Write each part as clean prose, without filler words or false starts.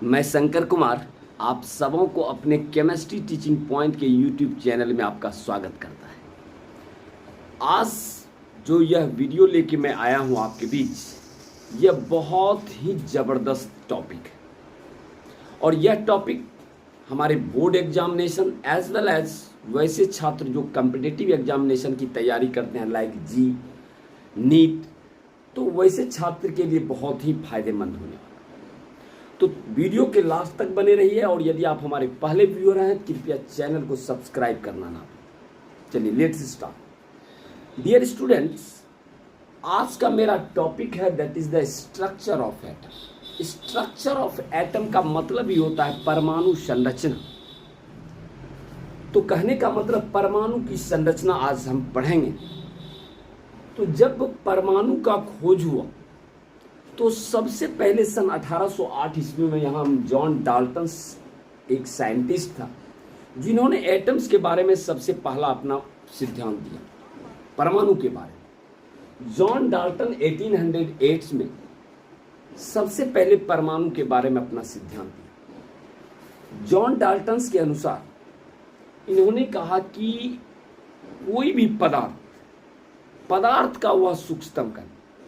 मैं शंकर कुमार आप सबों को अपने केमिस्ट्री टीचिंग पॉइंट के यूट्यूब चैनल में आपका स्वागत करता है। आज जो यह वीडियो लेके मैं आया हूं आपके बीच, यह बहुत ही ज़बरदस्त टॉपिक है और यह टॉपिक हमारे board examination as well as वैसे छात्र जो कम्पिटिटिव एग्जामिनेशन की तैयारी करते हैं लाइक जी नीट, तो वैसे छात्र के लिए बहुत ही फायदेमंद होने वाला। तो वीडियो के लास्ट तक बने रहिए और यदि आप हमारे पहले व्यूअर हैं कृपया चैनल को सब्सक्राइब करना ना भूलें। चलिए लेट्स स्टार्ट। डियर स्टूडेंट्स, आज का मेरा टॉपिक है that is the structure of atom. Structure of atom का मतलब ही होता है परमाणु संरचना। तो कहने का मतलब परमाणु की संरचना आज हम पढ़ेंगे। तो जब परमाणु का खोज हुआ तो सबसे पहले सन 1808 ईस्वी में यहाँ जॉन डाल्टन एक साइंटिस्ट था जिन्होंने एटम्स के बारे में सबसे पहला अपना सिद्धांत दिया परमाणु के बारे में। जॉन डाल्टन 1808 में सबसे पहले परमाणु के बारे में अपना सिद्धांत दिया। जॉन डाल्टन के अनुसार इन्होंने कहा कि कोई भी पदार्थ का वह सूक्ष्मतम कण,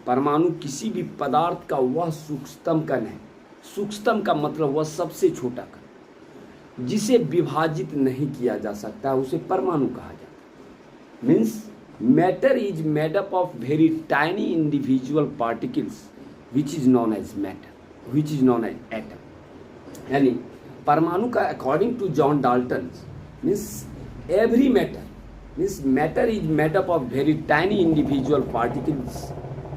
परमाणु किसी भी पदार्थ का वह सूक्ष्मतम कण है। सूक्ष्मतम का मतलब वह सबसे छोटा कण जिसे विभाजित नहीं किया जा सकता, उसे परमाणु कहा जाता है। Means matter is made up of very tiny individual particles which is known as matter, which is known as atom. यानी परमाणु का according to John Dalton means every matter, means matter is made up of very tiny individual particles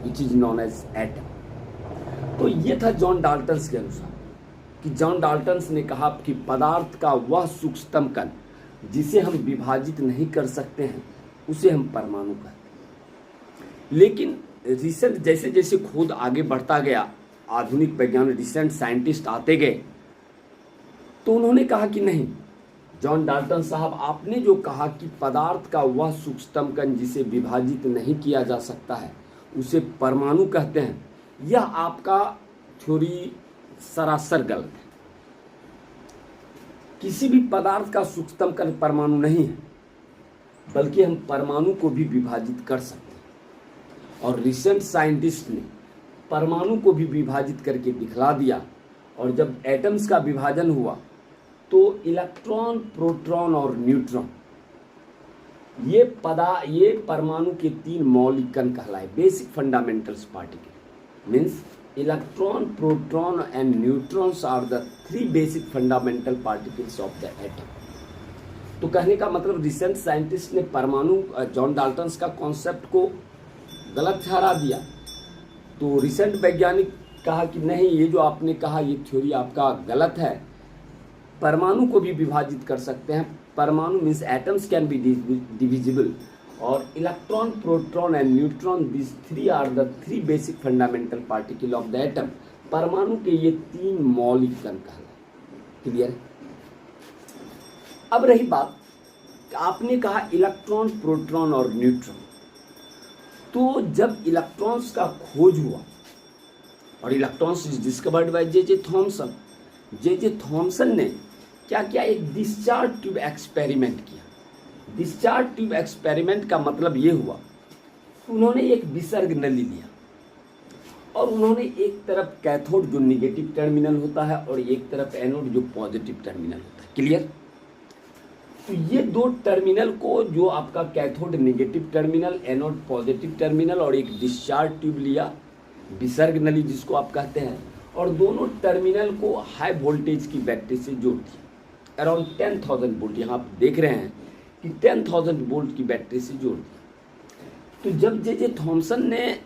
which is known as atom. तो ये था John Dalton के अनुसार कि John Dalton ने कहा कि पदार्थ का वह सूक्ष्मतम कण जिसे हम विभाजित नहीं कर सकते हैं उसे हम परमाणु कहते हैं। लेकिन रिसेंट जैसे जैसे खोज आगे बढ़ता गया, आधुनिक वैज्ञानिक रिसेंट साइंटिस्ट आते गए, तो उन्होंने कहा कि नहीं, जॉन डाल्टन साहब आपने जो कहा कि पदार्थ का वह सूक्ष्मतम कण जिसे विभाजित नहीं किया जा सकता है उसे परमाणु कहते हैं, यह आपका थ्योरी सरासर गलत है। किसी भी पदार्थ का सूक्ष्मतम कण परमाणु नहीं है, बल्कि हम परमाणु को भी विभाजित कर सकते हैं। और रिसेंट साइंटिस्ट ने परमाणु को भी विभाजित करके दिखला दिया। और जब एटम्स का विभाजन हुआ तो इलेक्ट्रॉन, प्रोटॉन और न्यूट्रॉन ये परमाणु के तीन मौलिक कण कहलाए, basic fundamentals particle. Means electron, proton and neutrons are the three basic fundamental particles of the atom. तो कहने का मतलब रिसेंट साइंटिस्ट ने परमाणु जॉन डाल्टन का कॉन्सेप्ट को गलत ठहरा दिया। तो रिसेंट वैज्ञानिक कहा कि नहीं, ये जो आपने कहा ये थ्योरी आपका गलत है, परमाणु को भी विभाजित कर सकते हैं। परमाणु means atoms can be divisible और electron, proton and neutron this three are the three basic fundamental particle of the atom. परमाणु के ये तीन मौलिक कण कहलाए। क्लियर है? अब रही बात, आपने कहा इलेक्ट्रॉन, प्रोटॉन और न्यूट्रॉन। तो जब इलेक्ट्रॉन्स का खोज हुआ और electrons is discovered by J Thomson, J Thomson ने क्या किया, एक डिस्चार्ज ट्यूब एक्सपेरिमेंट किया। डिस्चार्ज ट्यूब एक्सपेरिमेंट का मतलब ये हुआ, उन्होंने एक विसर्ग नली लिया और उन्होंने एक तरफ कैथोड जो निगेटिव टर्मिनल होता है और एक तरफ एनोड जो पॉजिटिव टर्मिनल होता है। क्लियर? तो ये दो टर्मिनल को, जो आपका cathode negative terminal, anode positive terminal, और एक डिस्चार्ज ट्यूब लिया, विसर्ग नली जिसको आप कहते हैं, और दोनों टर्मिनल को हाई वोल्टेज की बैटरी से जोड़ दिया। अराउंड 10,000 वोल्ट, यहाँ आप देख रहे हैं कि 10,000 वोल्ट की बैटरी से जोड़ दिया। तो जब जे थॉमसन ने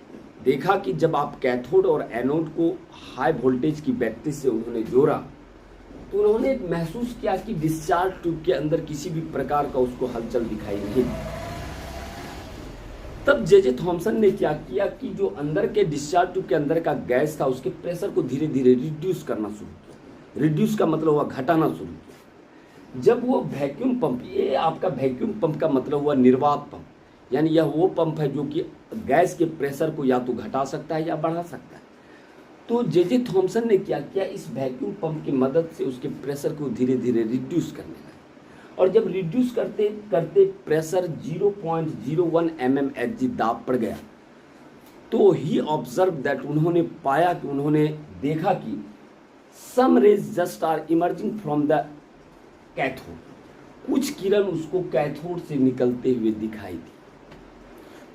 देखा कि जब आप कैथोड और एनोड को हाई वोल्टेज की बैटरी से उन्होंने जोड़ा, तो उन्होंने महसूस किया कि डिस्चार्ज ट्यूब के अंदर किसी भी प्रकार का उसको हलचल दिखाई नहीं दी। तब जे थॉमसन ने क्या किया कि जो अंदर के डिस्चार्ज ट्यूब के अंदर का गैस था उसके प्रेशर को धीरे धीरे रिड्यूस करना शुरू किया। रिड्यूस का मतलब हुआ घटाना शुरू किया। जब वो वैक्यूम पंप, ये आपका वैक्यूम पंप का मतलब हुआ निर्वात पंप, यानी यह वो पंप है जो कि गैस के प्रेशर को या तो घटा सकता है या बढ़ा सकता है। तो जे थॉमसन ने क्या किया, इस वैक्यूम पंप की मदद से उसके प्रेशर को धीरे धीरे रिड्यूस करने लगा, और जब रिड्यूस करते करते प्रेशर 0.01 mmHg दाब पड़ गया, तो ही ऑब्जर्व दैट, उन्होंने पाया कि, उन्होंने देखा कि some rays just are emerging from the cathode, कुछ किरण उसको कैथोड से निकलते हुए दिखाई दी।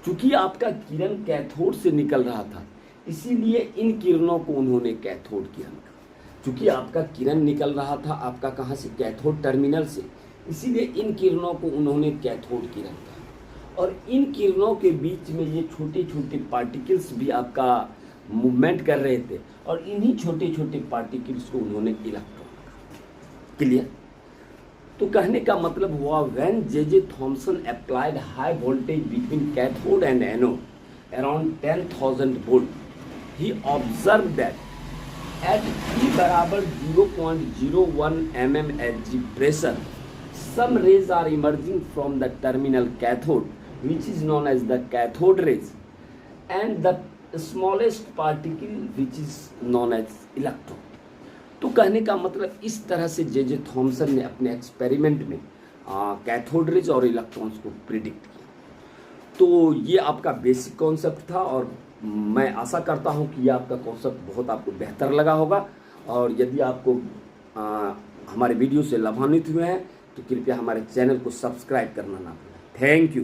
चूंकि आपका किरण कैथोड से निकल रहा था, इसीलिए इन किरणों को उन्होंने कैथोड किरण कहा। चूंकि आपका किरण निकल रहा था, आपका कहाँ से, कैथोड टर्मिनल से, इसीलिए इन किरणों को उन्होंने कैथोड किरण कहा। और इन किरणों के बीच में ये छोटे छोटे पार्टिकल्स भी आपका मूवमेंट कर रहे थे, और इन्हीं छोटे छोटे पार्टिकल्स को उन्होंने इलेक्ट्रॉन कहा। क्लियर? तो कहने का मतलब हुआ, when J Thomson applied high voltage between cathode and anode around 10,000 volt, he observe that at T बराबर 0.01 mmHg pressure, some rays are emerging from the terminal cathode, which is known as the cathode rays, and the smallest particle which is known as electron. तो कहने का मतलब इस तरह से J Thomson ने अपने एक्सपेरिमेंट में कैथोड रेज और इलेक्ट्रॉन्स को प्रिडिक्ट किया। तो ये आपका बेसिक कॉन्सेप्ट था, और मैं आशा करता हूँ कि ये आपका कॉन्सेप्ट बहुत आपको बेहतर लगा होगा। और यदि आपको हमारे वीडियो से लाभान्वित हुए हैं तो कृपया हमारे चैनल को सब्सक्राइब करना ना भूलें। Thank you.